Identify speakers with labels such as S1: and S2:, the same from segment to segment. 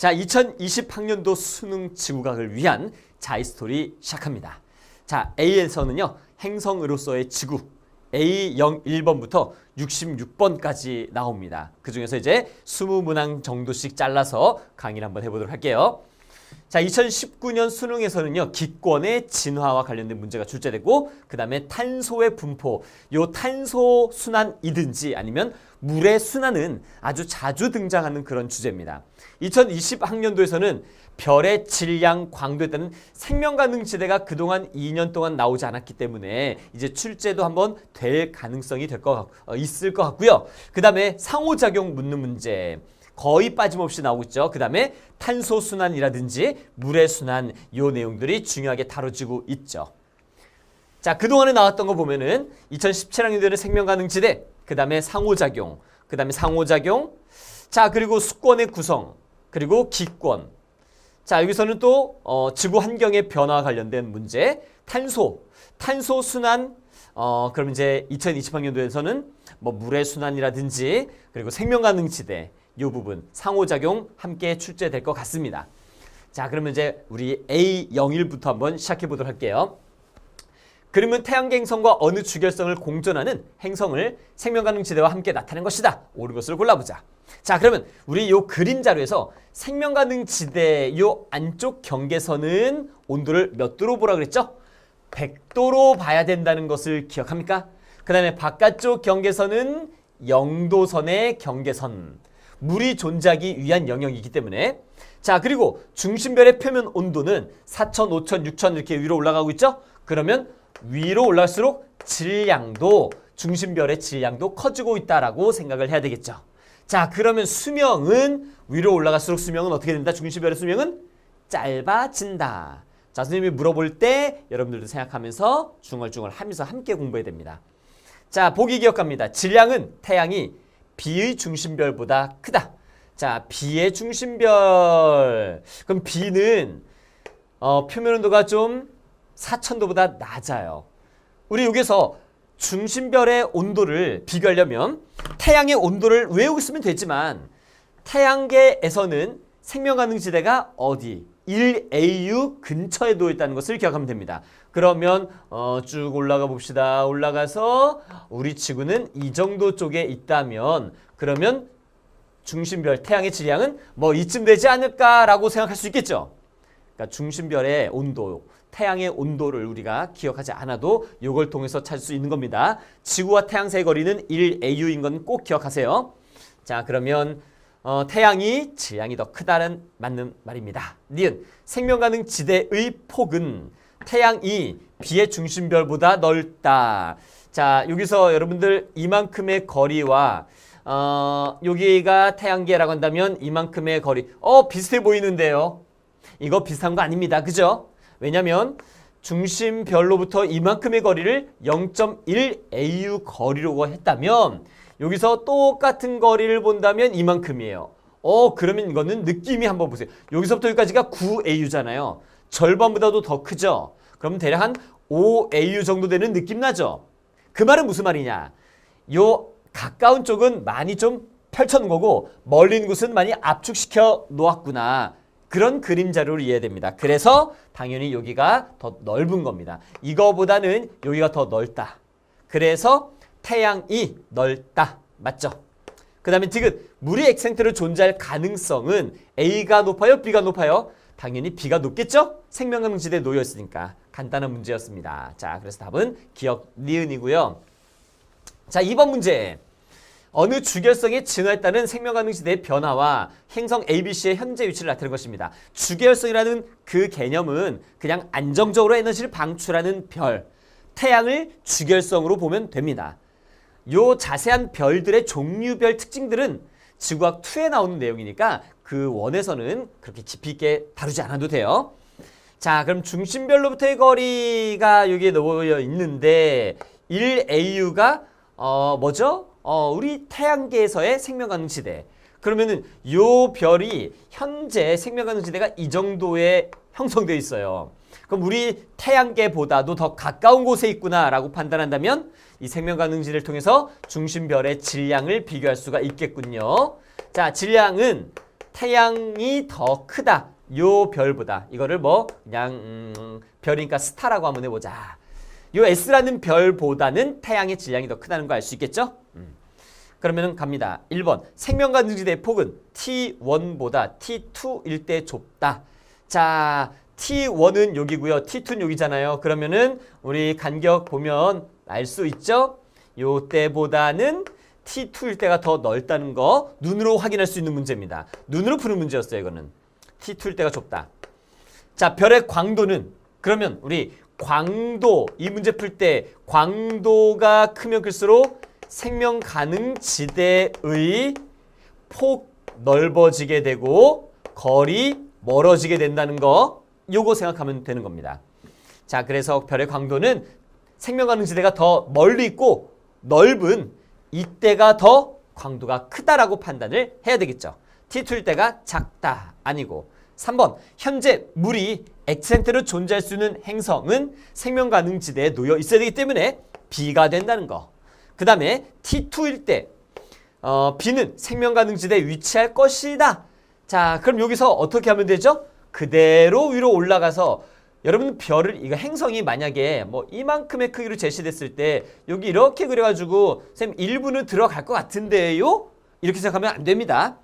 S1: 자, 2020학년도 수능 지구과학을 위한 자이스토리 시작합니다. 자, A에서는요, 행성으로서의 지구 A01번부터 66번까지 나옵니다. 그 중에서 이제 20문항 정도씩 잘라서 강의를 한번 해보도록 할게요. 자, 2019년 수능에서는요, 기권의 진화와 관련된 문제가 출제됐고, 그 다음에 탄소의 분포, 요 탄소 순환이든지 아니면 물의 순환은 아주 자주 등장하는 그런 주제입니다. 2020학년도에서는 별의 질량, 광도에 따른 생명가능지대가 그동안 2년 동안 나오지 않았기 때문에 이제 출제도 한번 될 가능성이 있을 것 같고요. 그 다음에 상호작용 묻는 문제 거의 빠짐없이 나오고 있죠. 그 다음에 탄소 순환이라든지 물의 순환, 요 내용들이 중요하게 다뤄지고 있죠. 자, 그동안에 나왔던 거 보면은 2017학년도에는 생명가능지대, 그 다음에 상호작용, 자, 그리고 수권의 구성, 그리고 기권. 자, 여기서는 또 지구 환경의 변화와 관련된 문제, 탄소 순환, 그럼 이제 2020학년도에서는 뭐 물의 순환이라든지 그리고 생명가능지대, 이 부분 상호작용 함께 출제될 것 같습니다. 자, 그러면 이제 우리 A01부터 한번 시작해 보도록 할게요. 그러면 태양계 행성과 어느 주결성을 공존하는 행성을 생명가능지대와 함께 나타낸 것이다. 옳은 것을 골라보자. 자, 그러면 우리 요 그림 자료에서 생명가능지대 요 안쪽 경계선은 온도를 몇 도로 보라 그랬죠? 100도로 봐야 된다는 것을 기억합니까? 그 다음에 바깥쪽 경계선은 0도선의 경계선. 물이 존재하기 위한 영역이기 때문에. 자, 그리고 중심별의 표면 온도는 4,000, 5,000, 6,000 이렇게 위로 올라가고 있죠? 그러면 위로 올라갈수록 질량도, 중심별의 질량도 커지고 있다라고 생각을 해야 되겠죠. 자, 그러면 수명은 위로 올라갈수록 수명은 어떻게 된다? 중심별의 수명은 짧아진다. 자, 선생님이 물어볼 때 여러분들도 생각하면서 중얼중얼 하면서 함께 공부해야 됩니다. 자, 보기 기억합니다. 질량은 태양이 B의 중심별보다 크다. 자, B의 중심별. 그럼 B는 표면 온도가 좀 4000도보다 낮아요. 우리 여기서 중심별의 온도를 비교하려면 태양의 온도를 외우고 있으면 되지만 태양계에서는 생명가능지대가 어디? 1AU 근처에 놓여 있다는 것을 기억하면 됩니다. 그러면 쭉 올라가 봅시다. 올라가서 우리 지구는 이 정도 쪽에 있다면 그러면 중심별 태양의 질량은 뭐 이쯤 되지 않을까라고 생각할 수 있겠죠. 그러니까 중심별의 온도, 태양의 온도를 우리가 기억하지 않아도 이걸 통해서 찾을 수 있는 겁니다. 지구와 태양 사이의 거리는 1AU인 건 꼭 기억하세요. 자, 그러면 태양이 질량이 더 크다는 맞는 말입니다. 니은 생명가능 지대의 폭은 태양이 B의 중심별보다 넓다. 자, 여기서 여러분들 이만큼의 거리와 여기가 태양계라고 한다면 이만큼의 거리 비슷해 보이는데요. 이거 비슷한 거 아닙니다. 그죠? 왜냐면 중심별로부터 이만큼의 거리를 0.1AU 거리로 했다면 여기서 똑같은 거리를 본다면 이만큼이에요. 그러면 이거는 느낌이 한번 보세요. 여기서부터 여기까지가 9AU잖아요. 절반보다도 더 크죠? 그럼 대략 한 5AU 정도 되는 느낌 나죠? 그 말은 무슨 말이냐? 요 가까운 쪽은 많이 좀 펼쳐놓은 거고 멀리 있는 곳은 많이 압축시켜 놓았구나. 그런 그림 자료를 이해해야 됩니다. 그래서 당연히 여기가 더 넓은 겁니다. 이거보다는 여기가 더 넓다. 그래서 태양이 넓다. 맞죠? 그 다음에 디귿 물이 엑센트로 존재할 가능성은 A가 높아요? B가 높아요? 당연히 B가 높겠죠? 생명가능지대에 놓여 있으니까. 간단한 문제였습니다. 자, 그래서 답은 기억 니은이고요. 자, 2번 문제. 어느 주결성의 진화에 따른 생명가능지대의 변화와 행성 ABC의 현재 위치를 나타내는 것입니다. 주결성이라는 그 개념은 그냥 안정적으로 에너지를 방출하는 별, 태양을 주결성으로 보면 됩니다. 요 자세한 별들의 종류별 특징들은 지구학 2에 나오는 내용이니까 그 원에서는 그렇게 깊이 있게 다루지 않아도 돼요. 자, 그럼 중심별로부터의 거리가 여기에 놓여 있는데 1AU가 뭐죠? 우리 태양계에서의 생명가능지대. 그러면은 요 별이 현재 생명가능지대가 이 정도에 형성되어 있어요. 그럼 우리 태양계보다도 더 가까운 곳에 있구나라고 판단한다면 이 생명가능지대를 통해서 중심별의 질량을 비교할 수가 있겠군요. 자, 질량은 태양이 더 크다. 요 별보다. 이거를 뭐 그냥 별이니까 스타라고 한번 해보자. 요 S라는 별보다는 태양의 질량이 더 크다는 거 알 수 있겠죠? 그러면 갑니다. 1번 생명과 능지대의 폭은 T1보다 T2일 때 좁다. 자, T1은 여기고요. T2는 여기잖아요. 그러면은 우리 간격 보면 알 수 있죠? 요 때보다는 T2일 때가 더 넓다는 거 눈으로 확인할 수 있는 문제입니다. 눈으로 푸는 문제였어요. 이거는. T2일 때가 좁다. 자, 별의 광도는 그러면 우리 광도 이 문제 풀 때 광도가 크면 클수록 생명 가능 지대의 폭 넓어지게 되고 거리 멀어지게 된다는 거 요거 생각하면 되는 겁니다. 자, 그래서 별의 광도는 생명 가능 지대가 더 멀리 있고 넓은 이때가 더 광도가 크다라고 판단을 해야 되겠죠. T2일 때가 작다 아니고 3번 현재 물이 액센트로 존재할 수 있는 행성은 생명 가능 지대에 놓여 있어야 되기 때문에 B가 된다는 거. 그 다음에 T2일 때 B는 생명 가능 지대에 위치할 것이다. 자, 그럼 여기서 어떻게 하면 되죠? 그대로 위로 올라가서 여러분 별을 이거 행성이 만약에 뭐 이만큼의 크기로 제시됐을 때 여기 이렇게 그려가지고 쌤 일부는 들어갈 것 같은데요? 이렇게 생각하면 안 됩니다.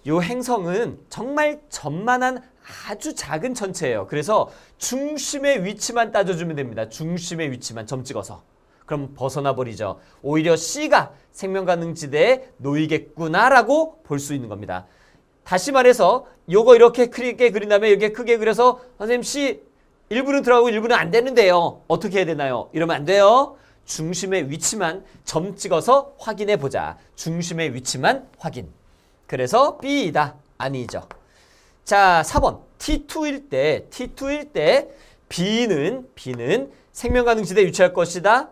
S1: 요 행성은 정말 전만한 아주 작은 천체예요. 그래서 중심의 위치만 따져주면 됩니다. 중심의 위치만 점 찍어서. 그럼 벗어나 버리죠. 오히려 C가 생명 가능 지대에 놓이겠구나라고 볼 수 있는 겁니다. 다시 말해서 요거 이렇게 크게 그린 다음에 이렇게 크게 그려서 선생님 C 일부는 들어가고 일부는 안 되는데요. 어떻게 해야 되나요? 이러면 안 돼요. 중심의 위치만 점 찍어서 확인해 보자. 중심의 위치만 확인. 그래서 B이다. 아니죠. 자, 4번. T2일 때 B는 생명 가능 지대에 위치할 것이다.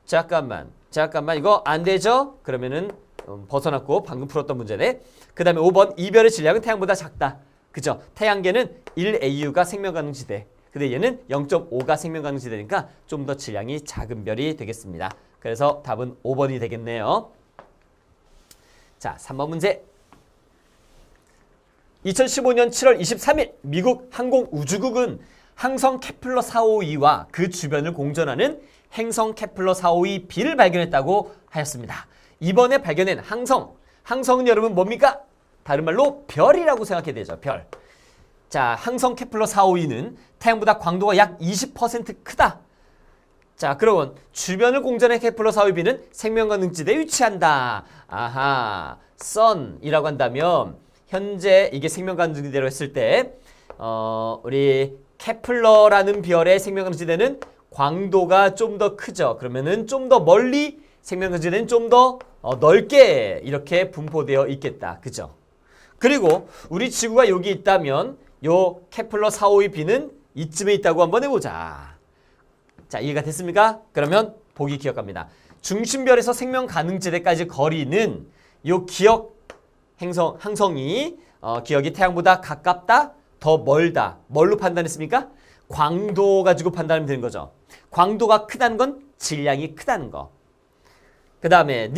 S1: 잠깐만. 이거 안 되죠? 그러면은 벗어났고 방금 풀었던 문제네. 그 다음에 5번. 이 별의 질량은 태양보다 작다. 그죠? 태양계는 1AU가 생명 가능 지대. 근데 얘는 0.5가 생명 가능 지대니까 좀 더 질량이 작은 별이 되겠습니다. 그래서 답은 5번이 되겠네요. 자, 3번 문제. 2015년 7월 23일 미국 항공우주국은 항성 케플러 452와 그 주변을 공전하는 행성 케플러 452b를 발견했다고 하였습니다. 이번에 발견한 항성은 여러분 뭡니까? 다른 말로 별이라고 생각해야 되죠. 별. 자, 항성 케플러 452는 태양보다 광도가 약 20% 크다. 자, 그러면 주변을 공전한 케플러 452b는 생명 가능 지대에 위치한다. 아하, 선이라고 한다면 현재 이게 생명 가능 지대로 했을 때 우리 케플러라는 별의 생명 가능 지대는 광도가 좀 더 크죠. 그러면은 좀 더 멀리 생명 가능 지대는 좀 더 넓게 이렇게 분포되어 있겠다. 그죠? 그리고 우리 지구가 여기 있다면 요 케플러 452b는 이쯤에 있다고 한번 해보자. 자, 이해가 됐습니까? 그러면 보기 기억합니다. 중심별에서 생명 가능 지대까지 거리는 요 기억 항성이 기억이 태양보다 가깝다, 더 멀다. 뭘로 판단했습니까? 광도 가지고 판단하면 되는 거죠. 광도가 크다는 건 질량이 크다는 거. 그 다음에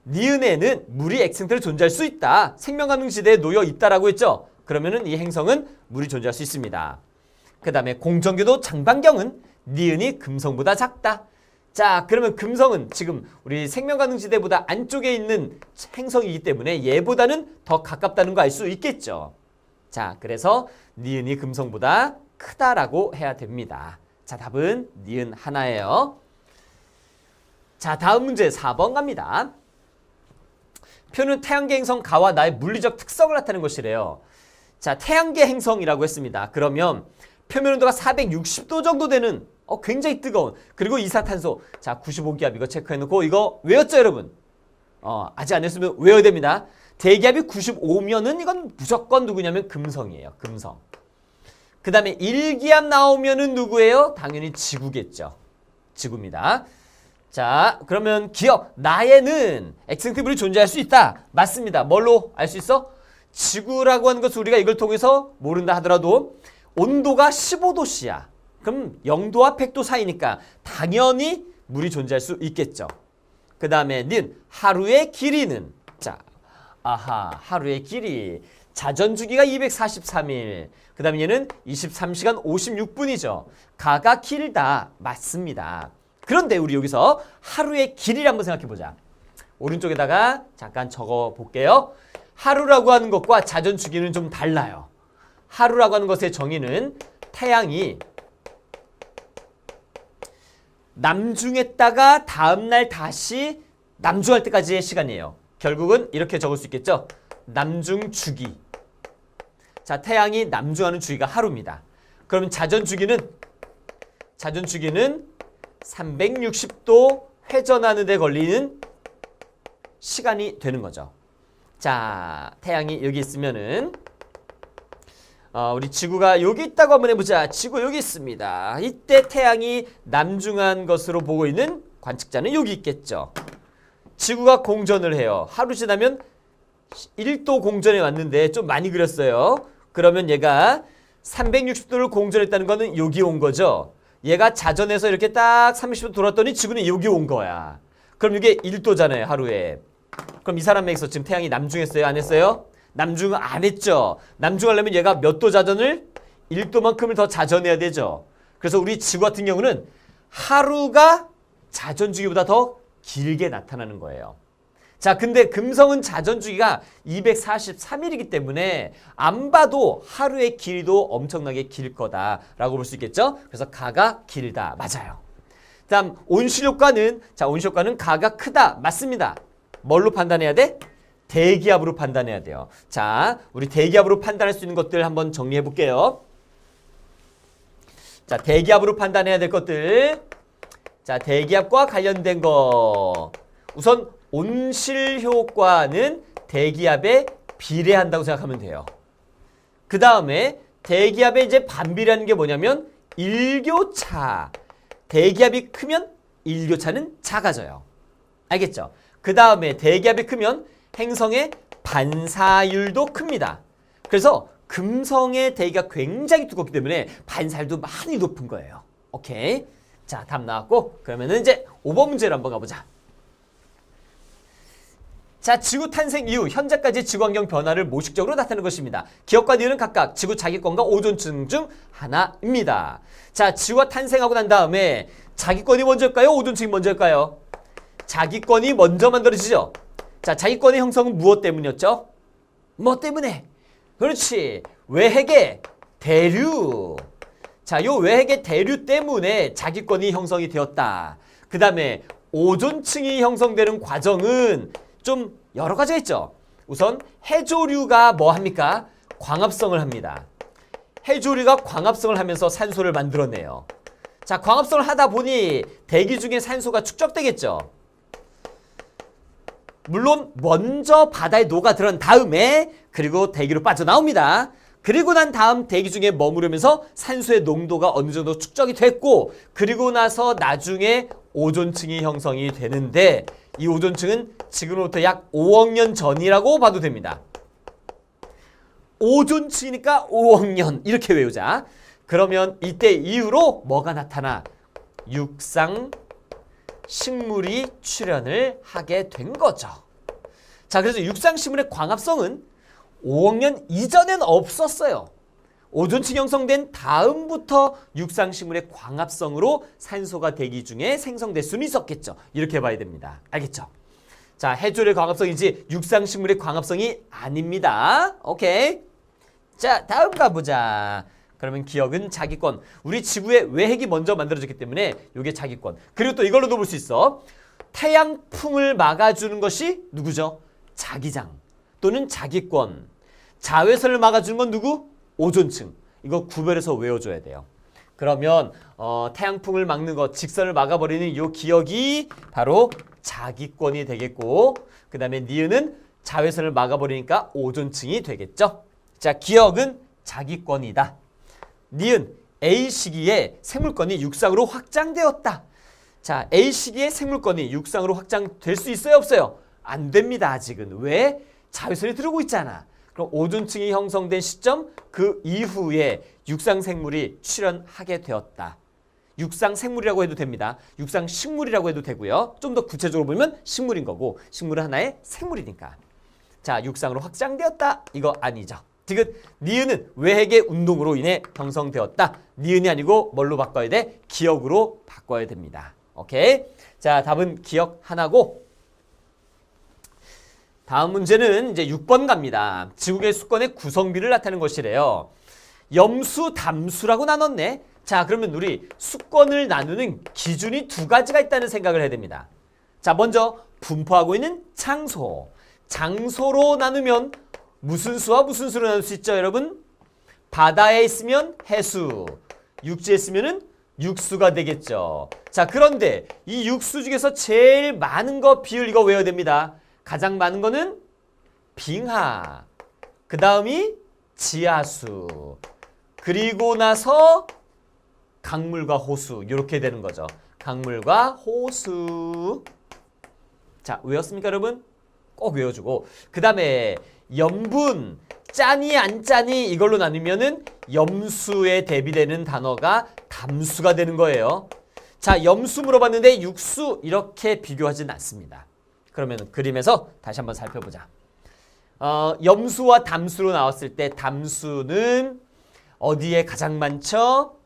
S1: 니은에는 물이 액센트로 존재할 수 있다. 생명 가능 지대에 놓여 있다라고 했죠. 그러면은 이 행성은 물이 존재할 수 있습니다. 그 다음에 공전궤도 장반경은 니은이 금성보다 작다. 자, 그러면 금성은 지금 우리 생명 가능 지대보다 안쪽에 있는 행성이기 때문에 얘보다는 더 가깝다는 거 알 수 있겠죠. 자, 그래서 니은이 금성보다 크다라고 해야 됩니다. 자, 답은 니은 하나예요. 자, 다음 문제 4번 갑니다. 표는 태양계 행성 가와 나의 물리적 특성을 나타내는 것이래요. 자, 태양계 행성이라고 했습니다. 그러면 표면 온도가 460도 정도 되는 굉장히 뜨거운, 그리고 이산탄소, 자 95기압 이거 체크해놓고 이거 외웠죠 여러분? 아직 안 했으면 외워야 됩니다. 대기압이 95면은 이건 무조건 누구냐면 금성이에요. 금성. 그 다음에 1기압 나오면은 누구예요? 당연히 지구겠죠. 지구입니다. 자, 그러면 기억, 나에는 액센트물이 존재할 수 있다. 맞습니다. 뭘로 알 수 있어? 지구라고 하는 것을 우리가 이걸 통해서 모른다 하더라도 온도가 15도씨야. 그럼 0도와 100도 사이니까 당연히 물이 존재할 수 있겠죠. 그 다음에 는 하루의 길이는, 자, 아하, 하루의 길이. 자전주기가 243일. 그 다음에 얘는 23시간 56분이죠. 가가 길다. 맞습니다. 그런데 우리 여기서 하루의 길이를 한번 생각해 보자. 오른쪽에다가 잠깐 적어 볼게요. 하루라고 하는 것과 자전주기는 좀 달라요. 하루라고 하는 것의 정의는 태양이 남중했다가 다음날 다시 남중할 때까지의 시간이에요. 결국은 이렇게 적을 수 있겠죠. 남중주기. 자, 태양이 남중하는 주기가 하루입니다. 그러면 자전주기는 360도 회전하는 데 걸리는 시간이 되는 거죠. 자, 태양이 여기 있으면은 우리 지구가 여기 있다고 한번 해보자. 지구 여기 있습니다. 이때 태양이 남중한 것으로 보고 있는 관측자는 여기 있겠죠. 지구가 공전을 해요. 하루 지나면 1도 공전에 왔는데 좀 많이 그렸어요. 그러면 얘가 360도를 공전했다는 거는 여기 온 거죠. 얘가 자전에서 이렇게 딱 30도 돌았더니 지구는 여기 온 거야. 그럼 이게 1도잖아요, 하루에. 그럼 이 사람에게서 지금 태양이 남중했어요, 안 했어요? 남중 안 했죠. 남중하려면 얘가 몇 도 자전을? 1도만큼을 더 자전해야 되죠. 그래서 우리 지구 같은 경우는 하루가 자전주기보다 더 길게 나타나는 거예요. 자, 근데 금성은 자전주기가 243일이기 때문에 안 봐도 하루의 길이도 엄청나게 길 거다라고 볼 수 있겠죠. 그래서 가가 길다. 맞아요. 다음 온실효과는, 자, 온실효과는 가가 크다. 맞습니다. 뭘로 판단해야 돼? 대기압으로 판단해야 돼요. 자, 우리 대기압으로 판단할 수 있는 것들 한번 정리해 볼게요. 자, 대기압으로 판단해야 될 것들. 자, 대기압과 관련된 거. 우선 온실효과는 대기압에 비례한다고 생각하면 돼요. 그 다음에 대기압에 이제 반비례하는 게 뭐냐면 일교차. 대기압이 크면 일교차는 작아져요. 알겠죠? 그 다음에 대기압이 크면 행성의 반사율도 큽니다. 그래서 금성의 대기가 굉장히 두껍기 때문에 반사율도 많이 높은 거예요. 오케이. 자, 답 나왔고, 그러면은 이제 5번 문제로 한번 가보자. 자, 지구 탄생 이후 현재까지 지구 환경 변화를 모식적으로 나타내는 것입니다. 기업과 니은은 각각 지구 자기권과 오존층 중 하나입니다. 자, 지구가 탄생하고 난 다음에 자기권이 먼저일까요? 오존층이 먼저일까요? 자기권이 먼저 만들어지죠. 자, 자기권의 형성은 무엇 때문이었죠? 뭐 때문에? 그렇지. 외핵의 대류. 자, 요 외핵의 대류 때문에 자기권이 형성이 되었다. 그 다음에 오존층이 형성되는 과정은 좀 여러 가지가 있죠. 우선 해조류가 뭐 합니까? 광합성을 합니다. 해조류가 광합성을 하면서 산소를 만들어내요. 자, 광합성을 하다 보니 대기 중에 산소가 축적되겠죠. 물론 먼저 바다에 녹아들은 다음에 그리고 대기로 빠져나옵니다. 그리고 난 다음 대기 중에 머무르면서 산소의 농도가 어느 정도 축적이 됐고, 그리고 나서 나중에 오존층이 형성이 되는데, 이 오존층은 지금으로부터 약 5억 년 전이라고 봐도 됩니다. 오존층이니까 5억 년 이렇게 외우자. 그러면 이때 이후로 뭐가 나타나? 육상 식물이 출현을 하게 된 거죠. 자, 그래서 육상식물의 광합성은 5억 년 이전엔 없었어요. 오존층 형성된 다음부터 육상식물의 광합성으로 산소가 대기 중에 생성될 수는 있었겠죠. 이렇게 봐야 됩니다. 알겠죠? 자, 해조류의 광합성이지 육상식물의 광합성이 아닙니다. 오케이. 자, 다음 가보자. 그러면 기억은 자기권. 우리 지구에 외핵이 먼저 만들어졌기 때문에 이게 자기권. 그리고 또 이걸로도 볼 수 있어. 태양풍을 막아주는 것이 누구죠? 자기장 또는 자기권. 자외선을 막아주는 건 누구? 오존층. 이거 구별해서 외워줘야 돼요. 그러면 태양풍을 막는 것, 직선을 막아버리는 이 기억이 바로 자기권이 되겠고, 그 다음에 니은은 자외선을 막아버리니까 오존층이 되겠죠. 자, 기억은 자기권이다. 니은 A 시기에 생물권이 육상으로 확장되었다. 자, A 시기에 생물권이 육상으로 확장될 수 있어요, 없어요? 안 됩니다, 아직은. 왜? 자외선이 들어오고 있잖아. 그럼 오존층이 형성된 시점 그 이후에 육상생물이 출현하게 되었다. 육상생물이라고 해도 됩니다. 육상식물이라고 해도 되고요. 좀 더 구체적으로 보면 식물인 거고, 식물은 하나의 생물이니까. 자, 육상으로 확장되었다. 이거 아니죠. 디귿, 니은은 외핵의 운동으로 인해 형성되었다. 니은이 아니고 뭘로 바꿔야 돼? 기억으로 바꿔야 됩니다. 오케이? 자, 답은 기억 하나고 다음 문제는 이제 6번 갑니다. 지구의 수권의 구성비를 나타내는 것이래요. 염수, 담수라고 나눴네. 자, 그러면 우리 수권을 나누는 기준이 두 가지가 있다는 생각을 해야 됩니다. 자, 먼저 분포하고 있는 장소. 장소로 나누면 무슨 수와 무슨 수로 나눌 수 있죠, 여러분? 바다에 있으면 해수, 육지에 있으면 육수가 되겠죠. 자, 그런데 이 육수 중에서 제일 많은 거 비율 이거 외워야 됩니다. 가장 많은 거는 빙하, 그 다음이 지하수, 그리고 나서 강물과 호수, 이렇게 되는 거죠. 강물과 호수. 자, 외웠습니까, 여러분? 꼭 외워주고, 그 다음에 염분, 짜니 안 짜니 이걸로 나누면은 염수에 대비되는 단어가 담수가 되는 거예요. 자, 염수 물어봤는데 육수 이렇게 비교하진 않습니다. 그러면 그림에서 다시 한번 살펴보자. 염수와 담수로 나왔을 때 담수는 어디에 가장 많죠?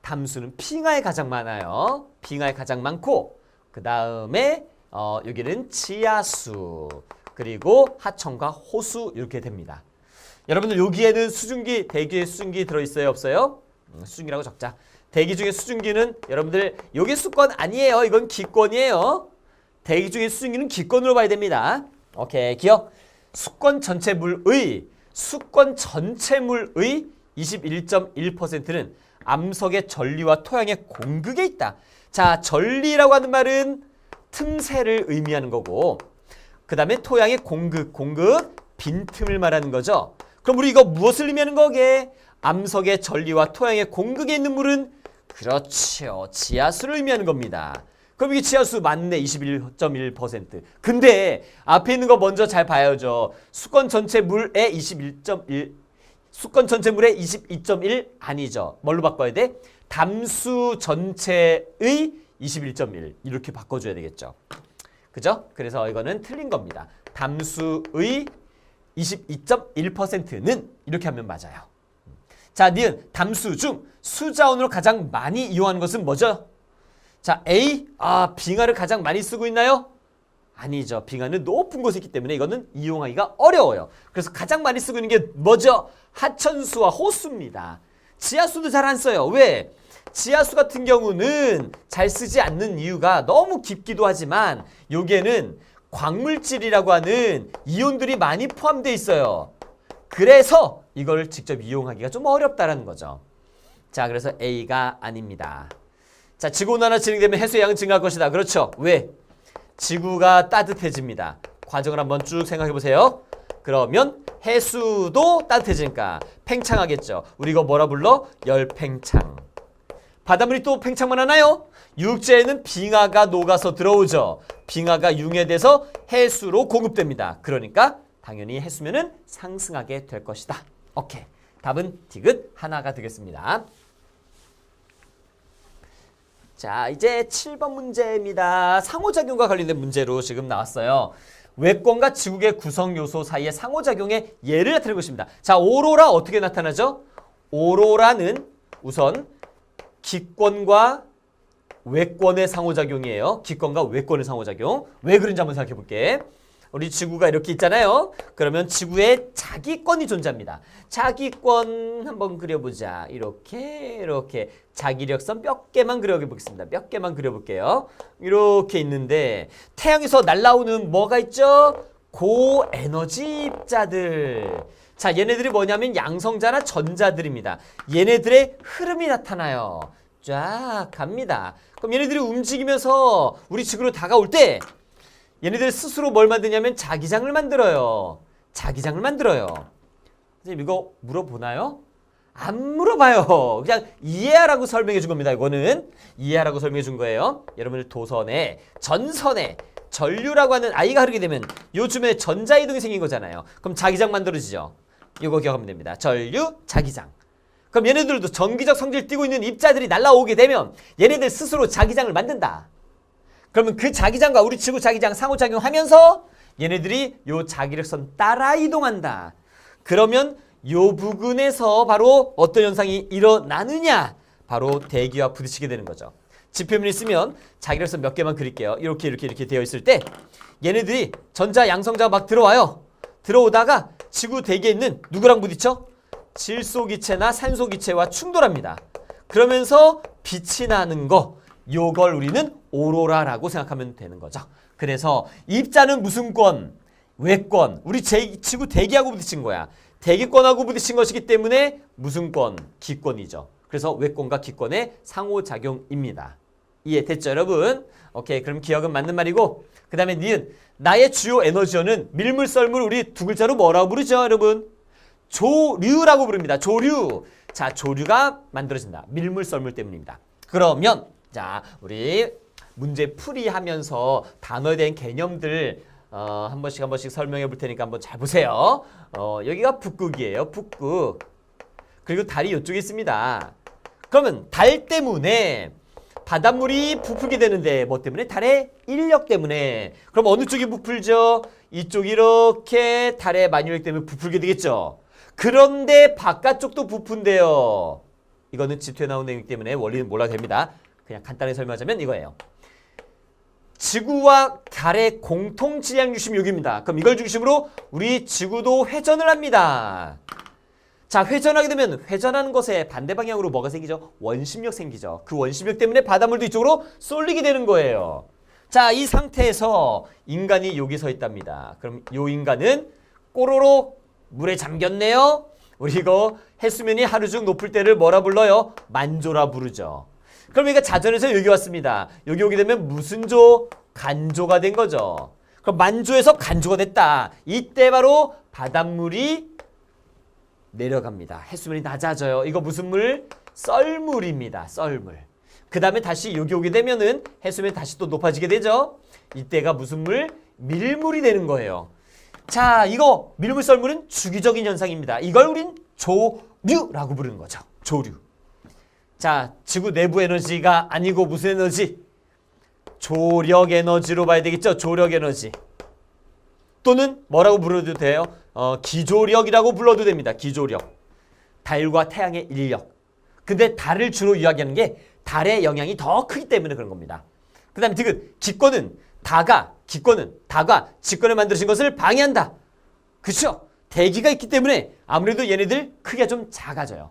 S1: 담수는 빙하에 가장 많아요. 빙하에 가장 많고, 그 다음에 여기는 지하수, 그리고 하천과 호수 이렇게 됩니다. 여러분들 여기에는 수증기, 대기에 수증기 들어있어요? 없어요? 수증기라고 적자. 대기 중에 수증기는 여러분들 여기 수권 아니에요. 이건 기권이에요. 대기 중에 수증기는 기권으로 봐야 됩니다. 오케이, 기억. 수권 전체 물의 21.1%는 암석의 전리와 토양의 공극에 있다. 자, 전리라고 하는 말은 틈새를 의미하는 거고, 그 다음에 토양의 공극, 빈틈을 말하는 거죠. 그럼 우리 이거 무엇을 의미하는 거게? 암석의 전리와 토양의 공극에 있는 물은 그렇죠, 지하수를 의미하는 겁니다. 그럼 이게 지하수 맞네, 21.1%. 근데 앞에 있는 거 먼저 잘 봐야죠. 수권 전체 물의 21.1, 수권 전체 물의 22.1 아니죠. 뭘로 바꿔야 돼? 담수 전체의 21.1 이렇게 바꿔줘야 되겠죠. 그죠? 그래서 이거는 틀린 겁니다. 담수의 22.1%는 이렇게 하면 맞아요. 자, 니은 담수 중 수자원으로 가장 많이 이용하는 것은 뭐죠? 자, A, 빙하를 가장 많이 쓰고 있나요? 아니죠. 빙하는 높은 곳에 있기 때문에 이거는 이용하기가 어려워요. 그래서 가장 많이 쓰고 있는 게 뭐죠? 하천수와 호수입니다. 지하수도 잘 안 써요. 왜? 지하수 같은 경우는 잘 쓰지 않는 이유가 너무 깊기도 하지만 여기에는 광물질이라고 하는 이온들이 많이 포함되어 있어요. 그래서 이걸 직접 이용하기가 좀 어렵다는 거죠. 자, 그래서 A가 아닙니다. 자, 지구온난화 진행되면 해수의 양은 증가할 것이다. 그렇죠. 왜? 지구가 따뜻해집니다. 과정을 한번 쭉 생각해 보세요. 그러면 해수도 따뜻해지니까 팽창하겠죠. 우리 이거 뭐라 불러? 열팽창. 바닷물이 또 팽창만 하나요? 육지에는 빙하가 녹아서 들어오죠. 빙하가 융해돼서 해수로 공급됩니다. 그러니까 당연히 해수면은 상승하게 될 것이다. 오케이. 답은 디귿 하나가 되겠습니다. 자, 이제 7번 문제입니다. 상호작용과 관련된 문제로 지금 나왔어요. 외권과 지구의 구성 요소 사이의 상호작용의 예를 나타내는 것입니다. 자, 오로라 어떻게 나타나죠? 오로라는 우선 기권과 외권의 상호작용이에요. 기권과 외권의 상호작용. 왜 그런지 한번 생각해 볼게. 우리 지구가 이렇게 있잖아요. 그러면 지구에 자기권이 존재합니다. 자기권 한번 그려보자. 이렇게 자기력선 몇 개만 그려보겠습니다. 몇 개만 그려볼게요. 이렇게 있는데 태양에서 날아오는 뭐가 있죠? 고에너지 입자들. 자, 얘네들이 뭐냐면 양성자나 전자들입니다. 얘네들의 흐름이 나타나요. 쫙 갑니다. 그럼 얘네들이 움직이면서 우리 지구로 다가올 때 얘네들 스스로 뭘 만드냐면 자기장을 만들어요. 자기장을 만들어요. 선생님 이거 물어보나요? 안 물어봐요. 그냥 이해하라고 설명해 준 겁니다. 이거는 이해하라고 설명해 준 거예요. 여러분들 도선에 전선에 전류라고 하는 아이가 흐르게 되면 요즘에 전자이동이 생긴 거잖아요. 그럼 자기장 만들어지죠. 이거 기억하면 됩니다. 전류, 자기장. 그럼 얘네들도 전기적 성질을 띠고 있는 입자들이 날아오게 되면 얘네들 스스로 자기장을 만든다. 그러면 그 자기장과 우리 지구 자기장 상호작용하면서 얘네들이 요 자기력선 따라 이동한다. 그러면 요 부근에서 바로 어떤 현상이 일어나느냐? 바로 대기와 부딪히게 되는 거죠. 지표면이 쓰면 자기력선 몇 개만 그릴게요. 이렇게 되어 있을 때 얘네들이 전자 양성자가 막 들어와요. 들어오다가 지구 대기에 있는 누구랑 부딪혀? 질소기체나 산소기체와 충돌합니다. 그러면서 빛이 나는 거, 요걸 우리는 오로라라고 생각하면 되는 거죠. 그래서 입자는 무슨 권? 외권. 우리 지구 대기하고 부딪힌 거야. 대기권하고 부딪힌 것이기 때문에 무슨 권? 기권이죠. 그래서 외권과 기권의 상호작용입니다. 이해됐죠, 여러분? 오케이, 그럼 기억은 맞는 말이고, 그 다음에 니은. 나의 주요 에너지원은 밀물, 썰물, 우리 두 글자로 뭐라고 부르죠, 여러분? 조류라고 부릅니다. 조류. 자, 조류가 만들어진다. 밀물, 썰물 때문입니다. 그러면 자, 우리 문제 풀이하면서 단어에 대한 개념들 한 번씩 설명해 볼 테니까 한번 잘 보세요. 여기가 북극이에요. 북극. 그리고 달이 이쪽에 있습니다. 그러면 달 때문에 바닷물이 부풀게 되는데 뭐 때문에? 달의 인력 때문에. 그럼 어느 쪽이 부풀죠? 이쪽이 이렇게 달의 만유력 때문에 부풀게 되겠죠. 그런데 바깥쪽도 부푼대요. 이거는 지투에 나온 내용 때문에 원리는 몰라도 됩니다. 그냥 간단히 설명하자면 이거예요. 지구와 달의 공통 질량 중심이 여기입니다. 그럼 이걸 중심으로 우리 지구도 회전을 합니다. 자, 회전하게 되면 회전하는 것에 반대 방향으로 뭐가 생기죠? 원심력 생기죠. 그 원심력 때문에 바닷물도 이쪽으로 쏠리게 되는 거예요. 자, 이 상태에서 인간이 여기 서 있답니다. 그럼 이 인간은 꼬로로 물에 잠겼네요. 우리 이거 해수면이 하루 중 높을 때를 뭐라 불러요? 만조라 부르죠. 그럼 여기가 자전에서 여기 왔습니다. 여기 오게 되면 무슨 조? 간조가 된 거죠. 그럼 만조에서 간조가 됐다. 이때 바로 바닷물이 내려갑니다. 해수면이 낮아져요. 이거 무슨 물? 썰물입니다. 썰물. 그 다음에 다시 여기 오게 되면은 해수면이 다시 또 높아지게 되죠. 이때가 무슨 물? 밀물이 되는 거예요. 자, 이거 밀물 썰물은 주기적인 현상입니다. 이걸 우린 조류라고 부르는 거죠. 조류. 자, 지구 내부 에너지가 아니고 무슨 에너지? 조력 에너지로 봐야 되겠죠. 조력 에너지. 또는 뭐라고 불러도 돼요? 기조력이라고 불러도 됩니다. 기조력. 달과 태양의 인력. 근데 달을 주로 이야기하는 게 달의 영향이 더 크기 때문에 그런 겁니다. 그 다음에 디귿. 기권은 다가 직권을 만드신 것을 방해한다. 그렇죠? 대기가 있기 때문에 아무래도 얘네들 크기가 좀 작아져요.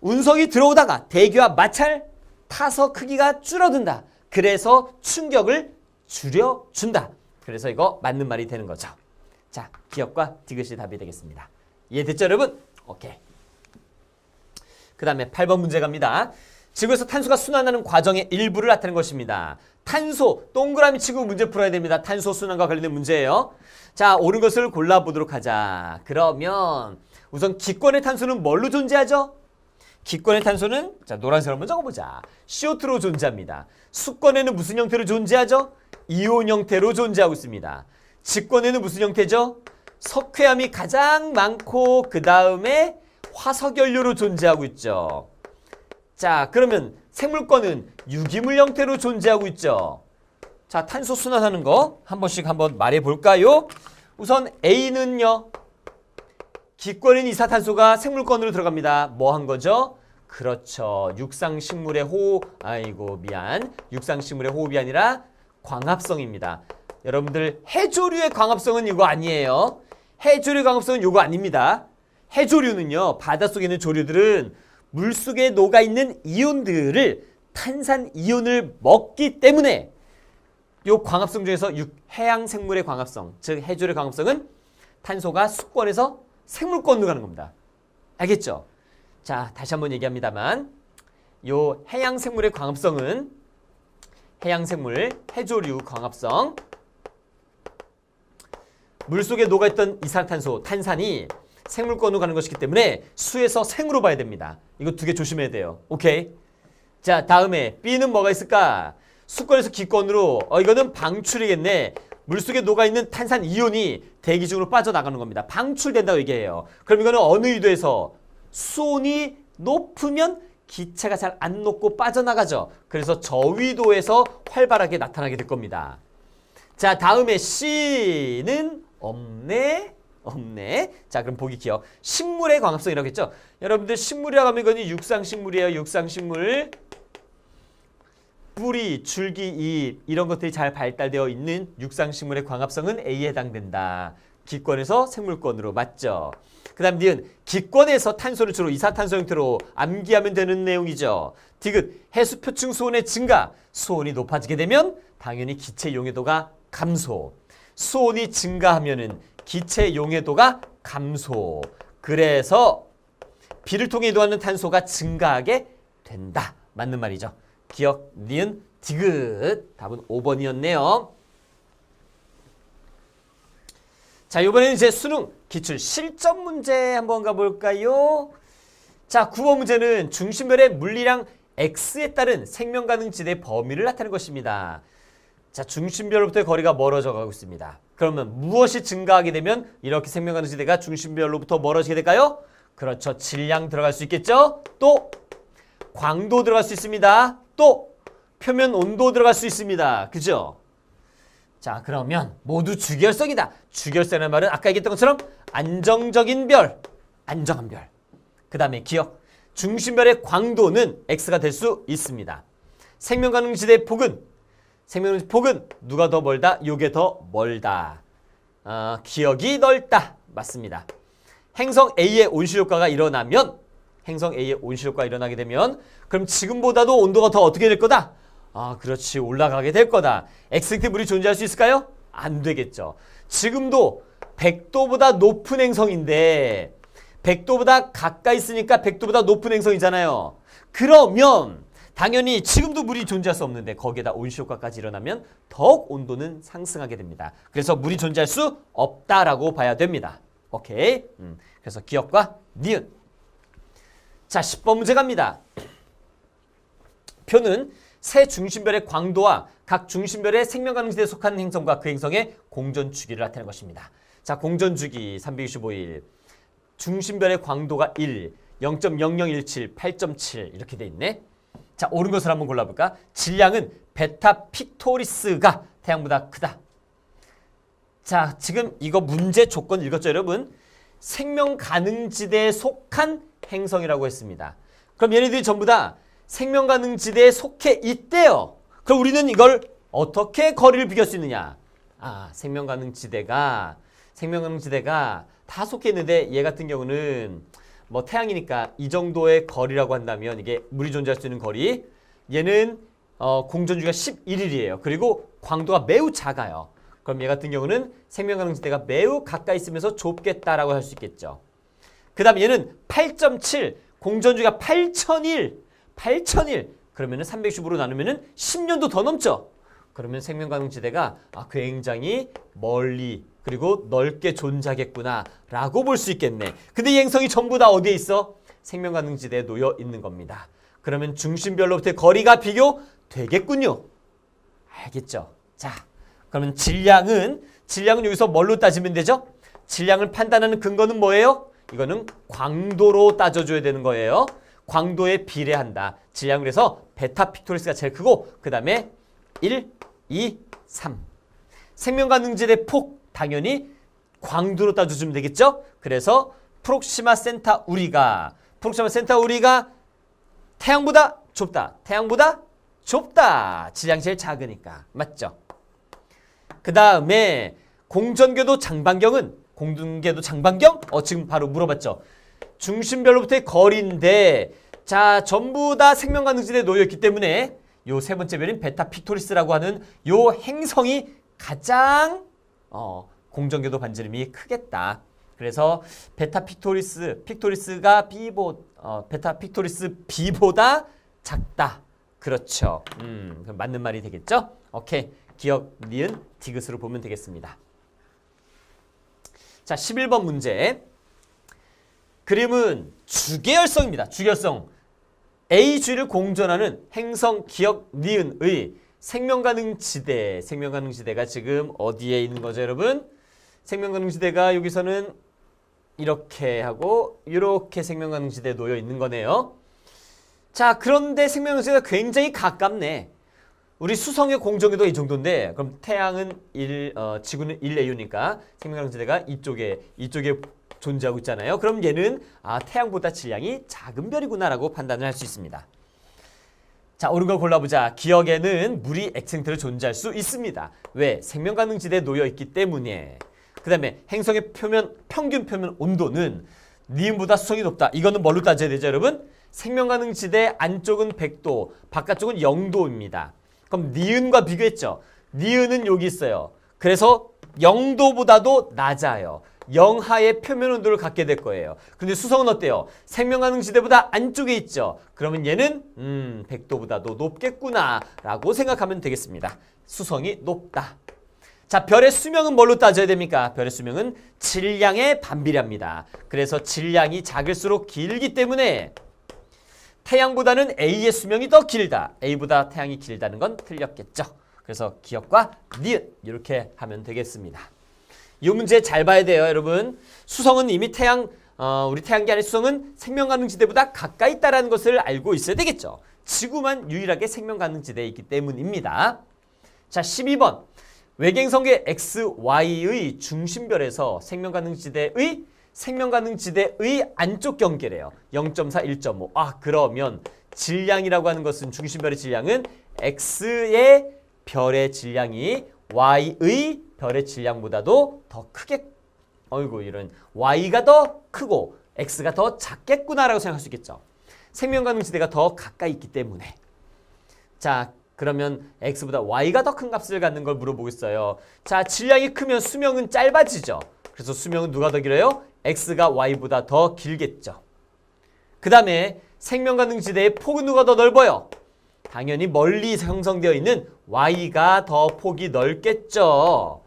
S1: 운석이 들어오다가 대기와 마찰 타서 크기가 줄어든다. 그래서 충격을 줄여준다. 그래서 이거 맞는 말이 되는 거죠. 자, 기억과 디귿이 답이 되겠습니다. 이해됐죠, 여러분? 오케이. 그 다음에 8번 문제 갑니다. 지구에서 탄소가 순환하는 과정의 일부를 나타낸 것입니다. 탄소, 동그라미 치고 문제 풀어야 됩니다. 탄소 순환과 관련된 문제예요. 자, 옳은 것을 골라보도록 하자. 그러면 우선 기권의 탄소는 뭘로 존재하죠? 기권의 탄소는 자, 노란색으로 한번 적어보자. CO2로 존재합니다. 수권에는 무슨 형태로 존재하죠? 이온 형태로 존재하고 있습니다. 직권에는 무슨 형태죠? 석회암이 가장 많고 그 다음에 화석연료로 존재하고 있죠. 자, 그러면 생물권은 유기물 형태로 존재하고 있죠. 자, 탄소 순환하는 거 한 번씩 한번 말해 볼까요? 우선 A는요. 기권인 이산탄소가 생물권으로 들어갑니다. 뭐 한 거죠? 그렇죠. 육상식물의 육상식물의 호흡이 아니라 광합성입니다. 여러분들 해조류의 광합성은 이거 아니에요. 해조류의 광합성은 이거 아닙니다. 해조류는요. 바닷속에 있는 조류들은 물속에 녹아있는 이온들을 탄산이온을 먹기 때문에 이 광합성 중에서 해양 생물의 광합성, 즉 해조류의 광합성은 탄소가 수권에서 생물권으로 가는 겁니다. 알겠죠? 자, 다시 한번 얘기합니다만 이 해양 생물의 광합성은 해양생물, 해조류 광합성 물속에 녹아있던 이산탄소, 탄산이 생물권으로 가는 것이기 때문에 수에서 생으로 봐야 됩니다. 이거 두 개 조심해야 돼요. 오케이? 자, 다음에 B는 뭐가 있을까? 수권에서 기권으로 이거는 방출이겠네. 물속에 녹아있는 탄산 이온이 대기 중으로 빠져나가는 겁니다. 방출된다고 얘기해요. 그럼 이거는 어느 위도에서? 수온이 높으면 기체가 잘 안 녹고 빠져나가죠. 그래서 저위도에서 활발하게 나타나게 될 겁니다. 자, 다음에 C는 없네. 없네. 자, 그럼 보기 기억. 식물의 광합성이라고 했죠. 여러분들 식물이라고 하면 이거는 육상식물이에요. 육상식물. 뿌리, 줄기, 잎 이런 것들이 잘 발달되어 있는 육상식물의 광합성은 A에 해당된다. 기권에서 생물권으로 맞죠. 그 다음 니은 기권에서 탄소를 주로 이산탄소 형태로 암기하면 되는 내용이죠. 디귿 해수표층 수온의 증가. 수온이 높아지게 되면 당연히 기체 용해도가 감소. 수온이 증가하면은 기체 용해도가 감소. 그래서 비를 통해 이동하는 탄소가 증가하게 된다. 맞는 말이죠. 기억, 니은, 디귿. 답은 5번이었네요. 자, 이번에는 이제 수능 기출 실전 문제 한번 가볼까요? 자, 9번 문제는 중심별의 물리량 x에 따른 생명 가능 지대의 범위를 나타내는 것입니다. 자, 중심별로부터의 거리가 멀어져 가고 있습니다. 그러면 무엇이 증가하게 되면 이렇게 생명 가능 지대가 중심별로부터 멀어지게 될까요? 그렇죠. 질량 들어갈 수 있겠죠? 또 광도 들어갈 수 있습니다. 또 표면 온도 들어갈 수 있습니다. 그죠? 자, 그러면 모두 주결성이다. 주결성이라는 말은 아까 얘기했던 것처럼 안정적인 별, 안정한 별. 그 다음에 기억, 중심별의 광도는 x가 될 수 있습니다. 생명 가능 지대의 폭은, 생명 가능 폭은 누가 더 멀다? 요게 더 멀다. 기억이 넓다. 맞습니다. 행성 A의 온실효과가 일어나면, 행성 A의 온실효과가 일어나게 되면 그럼 지금보다도 온도가 더 어떻게 될 거다? 그렇지. 올라가게 될 거다. X형태 물이 존재할 수 있을까요? 안 되겠죠. 지금도 100도보다 높은 행성인데 100도보다 가까이 있으니까 100도보다 높은 행성이잖아요. 그러면 당연히 지금도 물이 존재할 수 없는데 거기에다 온실효과까지 일어나면 더욱 온도는 상승하게 됩니다. 그래서 물이 존재할 수 없다라고 봐야 됩니다. 오케이. 그래서 기억과 니은. 자, 10번 문제 갑니다. 표는 새 중심별의 광도와 각 중심별의 생명 가능 지대에 속한 행성과 그 행성의 공전 주기를 나타내는 것입니다. 자, 공전 주기 365일. 중심별의 광도가 1, 0.0017, 8.7 이렇게 돼 있네. 자, 옳은 것을 한번 골라볼까? 질량은 베타 픽토리스가 태양보다 크다. 자, 지금 이거 문제 조건 읽었죠, 여러분? 생명 가능 지대에 속한 행성이라고 했습니다. 그럼 얘네들이 전부 다 생명 가능 지대에 속해 있대요. 그럼 우리는 이걸 어떻게 거리를 비교할 수 있느냐? 생명 가능 지대가 다 속해 있는데 얘 같은 경우는 뭐 태양이니까 이 정도의 거리라고 한다면 이게 물이 존재할 수 있는 거리. 얘는 공전주기가 11일이에요. 그리고 광도가 매우 작아요. 그럼 얘 같은 경우는 생명 가능 지대가 매우 가까이 있으면서 좁겠다라고 할 수 있겠죠. 그 다음에 얘는 8.7, 공전주기가 8,000일. 그러면은 365로 나누면은 10년도 더 넘죠. 그러면 생명 가능 지대가 굉장히 멀리 그리고 넓게 존재하겠구나 라고 볼 수 있겠네. 근데 이 행성이 전부 다 어디에 있어? 생명 가능 지대에 놓여 있는 겁니다. 그러면 중심별로부터의 거리가 비교되겠군요. 알겠죠? 자, 그러면 질량은 여기서 뭘로 따지면 되죠? 질량을 판단하는 근거는 뭐예요? 이거는 광도로 따져줘야 되는 거예요. 광도에 비례한다. 질량을 해서 베타 픽토리스가 제일 크고 그 다음에 1, 2, 3. 생명 가능 지대 폭 당연히 광도로 따져주면 되겠죠? 그래서 프록시마 센타우리가 태양보다 좁다. 질량이 제일 작으니까. 맞죠? 그 다음에 공전궤도 장반경? 지금 바로 물어봤죠. 중심별로부터의 거리인데 자, 전부 다 생명 가능 지대에 놓여있기 때문에 요 세 번째 별인 베타 픽토리스라고 하는 요 행성이 가장 공전궤도 반지름이 크겠다. 그래서 베타 픽토리스가 베타 픽토리스 B보다 작다. 그렇죠. 맞는 말이 되겠죠? 오케이. 기억, 니은, 디귿으로 보면 되겠습니다. 자, 11번 문제. 그림은 주계열성입니다. 주계열성. A주를 공전하는 행성 기억, 니은의 생명 가능 지대가 지금 어디에 있는 거죠, 여러분? 생명 가능 지대가 여기서는 이렇게 하고 이렇게 생명 가능 지대에 놓여 있는 거네요. 자, 그런데 생명 가능 지대가 굉장히 가깝네. 우리 수성의 공정에도 이 정도인데 그럼 태양은 지구는 1AU니까 생명가능지대가 이쪽에 존재하고 있잖아요. 그럼 얘는 태양보다 질량이 작은 별이구나라고 판단을 할 수 있습니다. 자, 옳은 걸 골라보자. 기억에는 물이 엑센트로 존재할 수 있습니다. 왜? 생명가능지대에 놓여 있기 때문에. 그 다음에 행성의 평균 표면 온도는 니은보다 수성이 높다. 이거는 뭘로 따져야 되죠, 여러분? 생명가능지대 안쪽은 100도, 바깥쪽은 0도입니다. 그럼 니은과 비교했죠. 니은은 여기 있어요. 그래서 0도보다도 낮아요. 영하의 표면 온도를 갖게 될 거예요. 근데 수성은 어때요? 생명가능지대보다 안쪽에 있죠. 그러면 얘는 100도보다도 높겠구나 라고 생각하면 되겠습니다. 수성이 높다. 자, 별의 수명은 뭘로 따져야 됩니까? 별의 수명은 질량에 반비례합니다. 그래서 질량이 작을수록 길기 때문에 태양보다는 A의 수명이 더 길다. A보다 태양이 길다는 건 틀렸겠죠. 그래서 기억과 니은 이렇게 하면 되겠습니다. 이 문제 잘 봐야 돼요, 여러분. 수성은 이미 우리 태양계 안의 수성은 생명가능지대보다 가까이 있다는 것을 알고 있어야 되겠죠. 지구만 유일하게 생명가능지대에 있기 때문입니다. 자, 12번. 외계행성계 XY의 중심별에서 생명가능지대의 안쪽 경계래요. 0.4, 1.5. 그러면 질량이라고 하는 것은 중심별의 질량은 X의 별의 질량이 Y의 별의 질량보다도 더 크게 이런 Y가 더 크고 X가 더 작겠구나라고 생각할 수 있겠죠. 생명가능지대가 더 가까이 있기 때문에. 자, 그러면 X보다 Y가 더 큰 값을 갖는 걸 물어보겠어요. 자, 질량이 크면 수명은 짧아지죠. 그래서 수명은 누가 더 길어요? X가 Y보다 더 길겠죠. 그 다음에 생명가능지대의 폭은 누가 더 넓어요? 당연히 멀리 형성되어 있는 Y가 더 폭이 넓겠죠.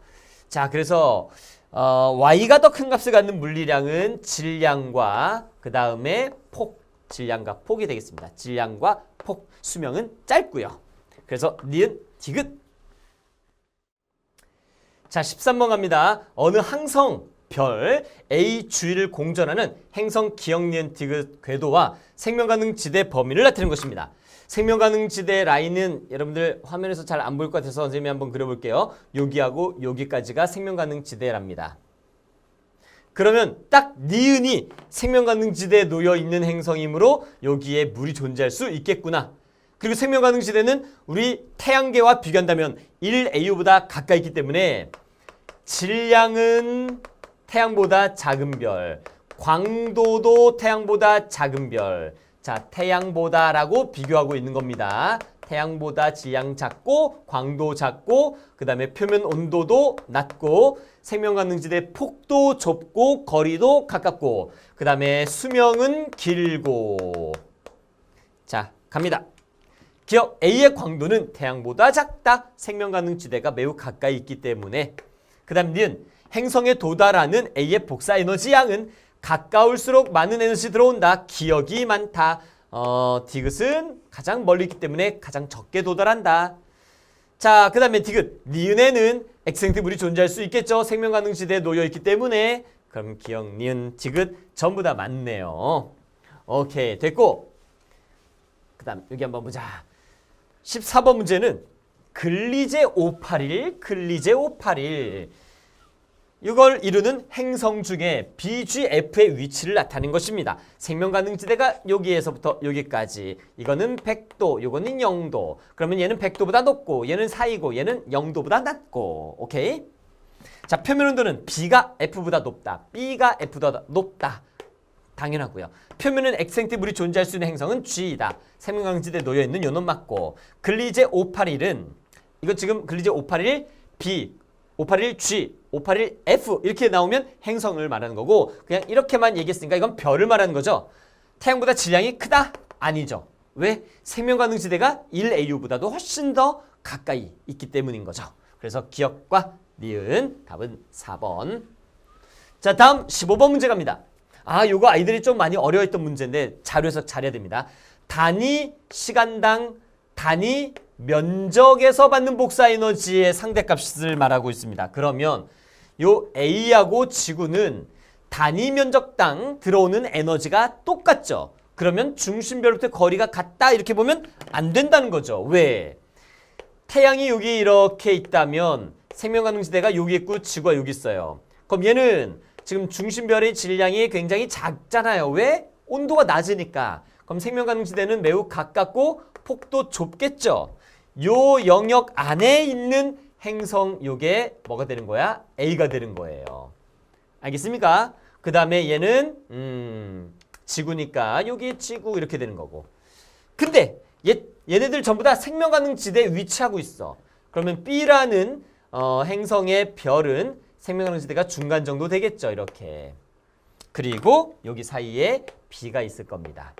S1: 자, 그래서 Y가 더 큰 값을 갖는 물리량은 질량과 그 다음에 질량과 폭이 되겠습니다. 질량과 폭, 수명은 짧고요. 그래서 니은, 디귿. 자, 13번 갑니다. 어느 항성, 별 A 주위를 공전하는 행성 기억, 니은, 디귿 궤도와 생명가능지대 범위를 나타내는 것입니다. 생명가능지대 라인은 여러분들 화면에서 잘 안 보일 것 같아서 선생님이 한번 그려볼게요. 여기하고 여기까지가 생명가능지대랍니다. 그러면 딱 니은이 생명가능지대에 놓여있는 행성이므로 여기에 물이 존재할 수 있겠구나. 그리고 생명가능지대는 우리 태양계와 비교한다면 1AU보다 가까이 있기 때문에 질량은 태양보다 작은 별, 광도도 태양보다 작은 별. 자, 태양보다라고 비교하고 있는 겁니다. 태양보다 질량 작고 광도 작고 그 다음에 표면 온도도 낮고 생명가능지대 폭도 좁고 거리도 가깝고 그 다음에 수명은 길고. 자, 갑니다. 기억 A의 광도는 태양보다 작다. 생명가능지대가 매우 가까이 있기 때문에. 그 다음 니은 행성에 도달하는 A의 복사 에너지 양은 가까울수록 많은 에너지 들어온다. 기억이 많다. 디귿은 가장 멀리 있기 때문에 가장 적게 도달한다. 자, 그 다음에 디귿. 니은에는 엑센트 물이 존재할 수 있겠죠. 생명가능지대에 놓여있기 때문에. 그럼 기억, 니은, 디귿 전부 다 맞네요. 오케이, 됐고. 그 다음 여기 한번 보자. 14번 문제는 글리제 581. 이걸 이루는 행성 중에 BGF의 위치를 나타낸 것입니다. 생명가능지대가 여기에서부터 여기까지. 이거는 100도, 이거는 0도. 그러면 얘는 100도보다 높고 얘는 사이고 얘는 0도보다 낮고. 오케이? 자, 표면 온도는 B가 F보다 높다. B가 F보다 높다. 당연하고요. 표면은 X생태 물이 존재할 수 있는 행성은 G이다. 생명가능지대에 놓여있는 요놈 맞고. 글리제 581은 이거 지금 글리제 581 B, 581 G, 581 F 이렇게 나오면 행성을 말하는 거고 그냥 이렇게만 얘기했으니까 이건 별을 말하는 거죠. 태양보다 질량이 크다? 아니죠. 왜? 생명가능지대가 1AU보다도 훨씬 더 가까이 있기 때문인 거죠. 그래서 기억과 니은 답은 4번. 자, 다음 15번 문제 갑니다. 요거 아이들이 좀 많이 어려워했던 문제인데 자료에서 잘해야 됩니다. 단위 시간당 단위 면적에서 받는 복사 에너지의 상대값을 말하고 있습니다. 그러면 요 A하고 지구는 단위 면적당 들어오는 에너지가 똑같죠. 그러면 중심별부터 거리가 같다 이렇게 보면 안 된다는 거죠. 왜? 태양이 여기 이렇게 있다면 생명가능지대가 여기 있고 지구가 여기 있어요. 그럼 얘는 지금 중심별의 질량이 굉장히 작잖아요. 왜? 온도가 낮으니까. 그럼 생명가능지대는 매우 가깝고 폭도 좁겠죠. 요 영역 안에 있는 행성 요게 뭐가 되는 거야? A가 되는 거예요. 알겠습니까? 그 다음에 얘는 지구니까 여기 지구 이렇게 되는 거고. 근데 얘네들 전부 다 생명가능지대에 위치하고 있어. 그러면 B라는 행성의 별은 생명가능지대가 중간 정도 되겠죠. 이렇게. 그리고 여기 사이에 B가 있을 겁니다.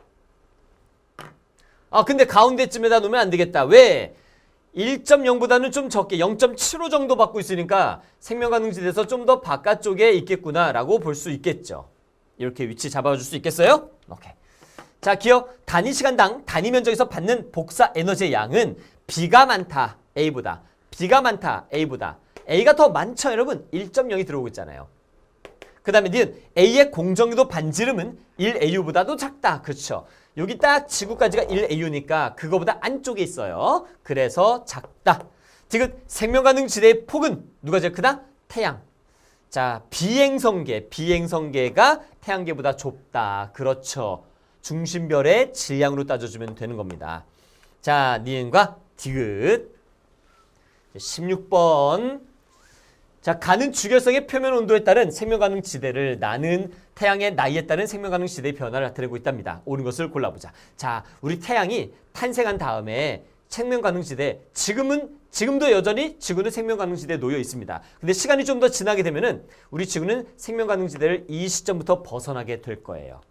S1: 근데 가운데쯤에다 놓으면 안 되겠다. 왜? 1.0보다는 좀 적게 0.75 정도 받고 있으니까 생명가능지대에서 좀 더 바깥쪽에 있겠구나 라고 볼 수 있겠죠. 이렇게 위치 잡아줄 수 있겠어요? 오케이. 자, 기억 단위 시간당 단위 면적에서 받는 복사 에너지의 양은 B가 많다. A보다. B가 많다. A보다. A가 더 많죠, 여러분? 1.0이 들어오고 있잖아요. 그 다음에 니은 A의 공정유도 반지름은 1AU보다도 작다. 그렇죠. 여기 딱 지구까지가 1AU니까 그거보다 안쪽에 있어요. 그래서 작다. 디귿 생명가능지대의 폭은 누가 제일 크다? 태양. 자, 비행성계가 태양계보다 좁다. 그렇죠. 중심별의 질량으로 따져주면 되는 겁니다. 자, 니은과 디귿 16번. 자, 가는 주결성의 표면 온도에 따른 생명가능지대를 나는 태양의 나이에 따른 생명가능지대의 변화를 나타내고 있답니다. 옳은 것을 골라보자. 자, 우리 태양이 탄생한 다음에 생명가능지대, 지금도 여전히 지구는 생명가능지대에 놓여 있습니다. 근데 시간이 좀 더 지나게 되면은 우리 지구는 생명가능지대를 이 시점부터 벗어나게 될 거예요.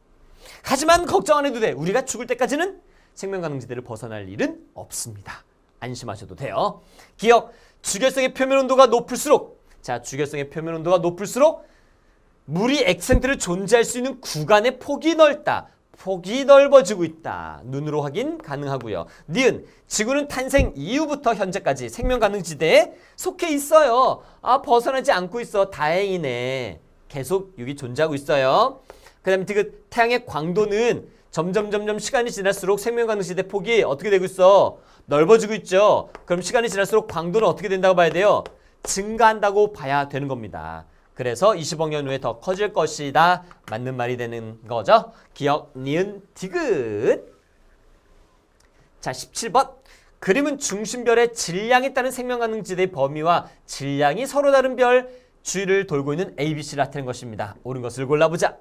S1: 하지만 걱정 안 해도 돼. 우리가 죽을 때까지는 생명가능지대를 벗어날 일은 없습니다. 안심하셔도 돼요. 기억, 주결성의 표면 온도가 높을수록, 자, 주결성의 표면 온도가 높을수록 물이 엑센트를 존재할 수 있는 구간의 폭이 넓다. 폭이 넓어지고 있다. 눈으로 확인 가능하고요. 니은, 지구는 탄생 이후부터 현재까지 생명가능지대에 속해 있어요. 벗어나지 않고 있어. 다행이네. 계속 여기 존재하고 있어요. 그 다음에 디귿, 태양의 광도는 점점 시간이 지날수록 생명가능지대 폭이 어떻게 되고 있어? 넓어지고 있죠. 그럼 시간이 지날수록 광도는 어떻게 된다고 봐야 돼요? 증가한다고 봐야 되는 겁니다. 그래서 20억 년 후에 더 커질 것이다. 맞는 말이 되는 거죠. 기억, 니은, 디귿. 자, 17번. 그림은 중심별의 질량에 따른 생명가능지대의 범위와 질량이 서로 다른 별 주위를 돌고 있는 ABC를 나타낸 것입니다. 옳은 것을 골라보자.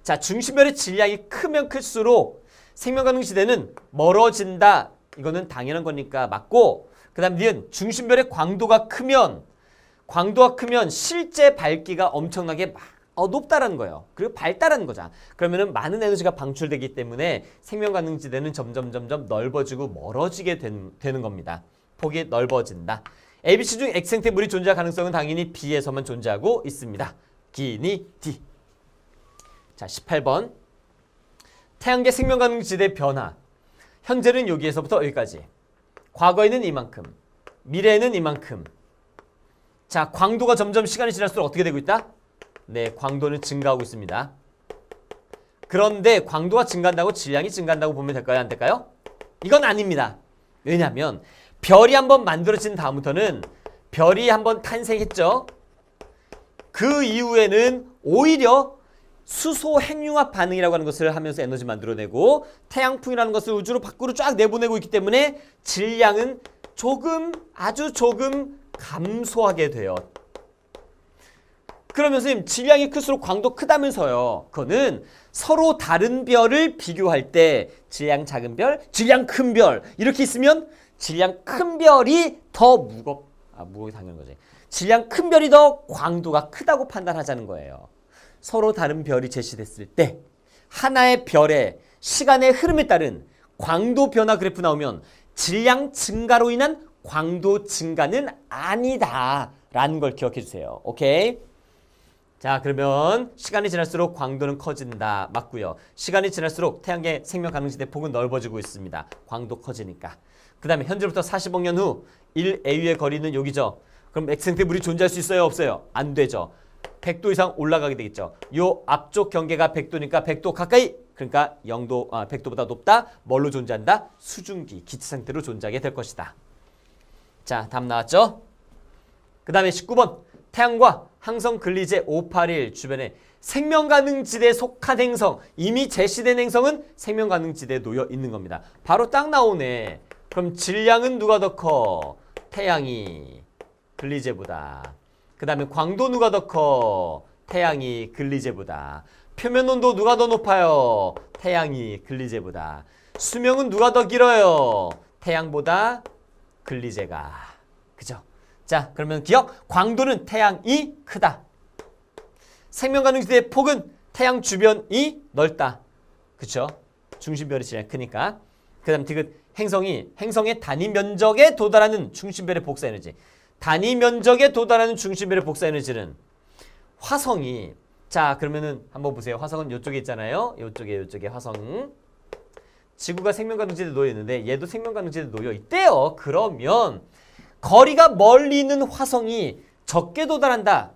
S1: 자, 중심별의 질량이 크면 클수록 생명가능지대는 멀어진다. 이거는 당연한 거니까 맞고, 그 다음 니은, 중심별의 광도가 크면 실제 밝기가 엄청나게 높다라는 거예요. 그리고 밝다라는 거잖아. 그러면은 많은 에너지가 방출되기 때문에 생명가능지대는 점점 넓어지고 멀어지게 되는 겁니다. 폭이 넓어진다. ABC 중 X형태 물이 존재할 가능성은 당연히 B에서만 존재하고 있습니다. 기니 D. 자, 18번. 태양계 생명가능지대 변화. 현재는 여기에서부터 여기까지. 과거에는 이만큼. 미래에는 이만큼. 자, 광도가 점점 시간이 지날수록 어떻게 되고 있다? 네, 광도는 증가하고 있습니다. 그런데 광도가 증가한다고 질량이 증가한다고 보면 될까요? 안 될까요? 이건 아닙니다. 왜냐하면 별이 한번 만들어진 다음부터는 별이 한번 탄생했죠. 그 이후에는 오히려 수소 핵융합 반응이라고 하는 것을 하면서 에너지 만들어내고 태양풍이라는 것을 우주로 밖으로 쫙 내보내고 있기 때문에 질량은 아주 조금 감소하게 돼요. 그러면 선생님, 질량이 클수록 광도 크다면서요. 그거는 서로 다른 별을 비교할 때 질량 작은 별, 질량 큰 별 이렇게 있으면 질량 큰 별이 더 무겁게 당연한 거지. 질량 큰 별이 더 광도가 크다고 판단하자는 거예요. 서로 다른 별이 제시됐을 때 하나의 별의 시간의 흐름에 따른 광도 변화 그래프 나오면 질량 증가로 인한 광도 증가는 아니다라는 걸 기억해 주세요. 오케이? 자, 그러면 시간이 지날수록 광도는 커진다. 맞고요. 시간이 지날수록 태양계 생명가능지대 폭은 넓어지고 있습니다. 광도 커지니까. 그 다음에 현재부터 40억 년 후 1AU의 거리는 여기죠. 그럼 X형태 물이 존재할 수 있어요? 없어요? 안 되죠. 100도 이상 올라가게 되겠죠. 요 앞쪽 경계가 100도니까 100도 가까이, 그러니까 100도보다 높다. 뭘로 존재한다? 수증기, 기체 상태로 존재하게 될 것이다. 자, 답 나왔죠? 그 다음에 19번. 태양과 항성 근리제 581 주변에 생명가능지대에 속한 행성, 이미 제시된 행성은 생명가능지대에 놓여 있는 겁니다. 바로 딱 나오네. 그럼 질량은 누가 더 커? 태양이 근리제보다. 그 다음에 광도 누가 더 커? 태양이 근리제보다. 표면 온도 누가 더 높아요? 태양이 근리제보다. 수명은 누가 더 길어요? 태양보다 근리제가. 그죠? 자, 그러면 기억. 광도는 태양이 크다. 생명가능지대의 폭은 태양 주변이 넓다. 그쵸? 중심별이 제일 크니까. 그 다음 디귿. 행성의 단위 면적에 도달하는 중심별의 복사 에너지. 단위 면적에 도달하는 중심별의 복사 에너지는 화성이, 자, 그러면은 한번 보세요. 화성은 이쪽에 있잖아요. 이쪽에 화성. 지구가 생명가능지대에 놓여 있는데 얘도 생명가능지대에 놓여 있대요. 그러면 거리가 멀리 있는 화성이 적게 도달한다.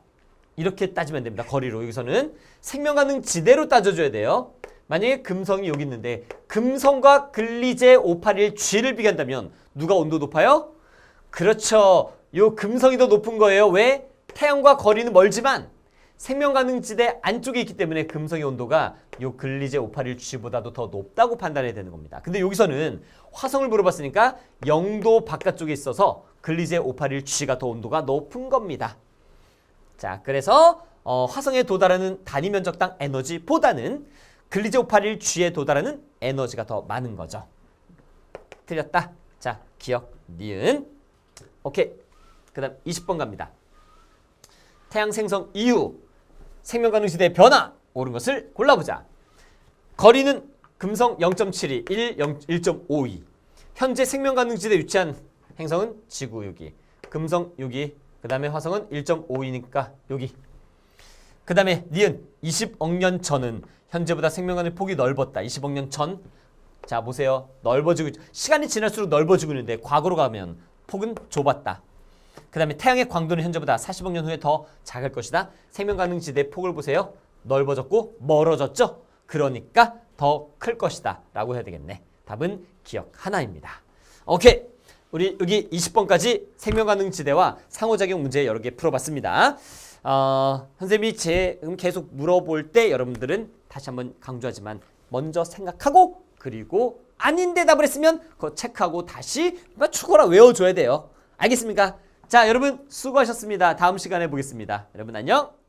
S1: 이렇게 따지면 됩니다. 거리로. 여기서는 생명가능지대로 따져줘야 돼요. 만약에 금성이 여기 있는데 금성과 근리제 581G를 비교한다면 누가 온도 높아요? 그렇죠. 요 금성이 더 높은 거예요. 왜? 태양과 거리는 멀지만 생명가능지대 안쪽에 있기 때문에 금성의 온도가 요 근리제 581G보다도 더 높다고 판단해야 되는 겁니다. 근데 여기서는 화성을 물어봤으니까 0도 바깥쪽에 있어서 근리제 581G가 더 온도가 높은 겁니다. 자, 그래서 화성에 도달하는 단위 면적당 에너지보다는 근리제 581G에 도달하는 에너지가 더 많은 거죠. 틀렸다. 자, 기억, 니은. 오케이. 그 다음 20번 갑니다. 태양 생성 이후 생명가능지대의 변화 옳은 것을 골라보자. 거리는 금성 0.72, 1.52. 현재 생명가능지대에 위치한 행성은 지구 6위, 금성 6위, 그 다음에 화성은 1.52니까 여기. 그 다음에 니은 20억 년 전은 현재보다 생명가능 폭이 넓었다. 20억 년 전. 자, 보세요. 넓어지고, 시간이 지날수록 넓어지고 있는데 과거로 가면 폭은 좁았다. 그 다음에 태양의 광도는 현재보다 40억 년 후에 더 작을 것이다. 생명가능지대의 폭을 보세요. 넓어졌고 멀어졌죠. 그러니까 더 클 것이다 라고 해야 되겠네. 답은 기억 하나입니다. 오케이. 우리 여기 20번까지 생명가능지대와 상호작용 문제 여러 개 풀어봤습니다. 선생님이 계속 물어볼 때 여러분들은 다시 한번 강조하지만 먼저 생각하고 그리고 아닌 대답을 했으면 그거 체크하고 다시 죽어라 외워줘야 돼요. 알겠습니까? 자, 여러분 수고하셨습니다. 다음 시간에 보겠습니다. 여러분 안녕.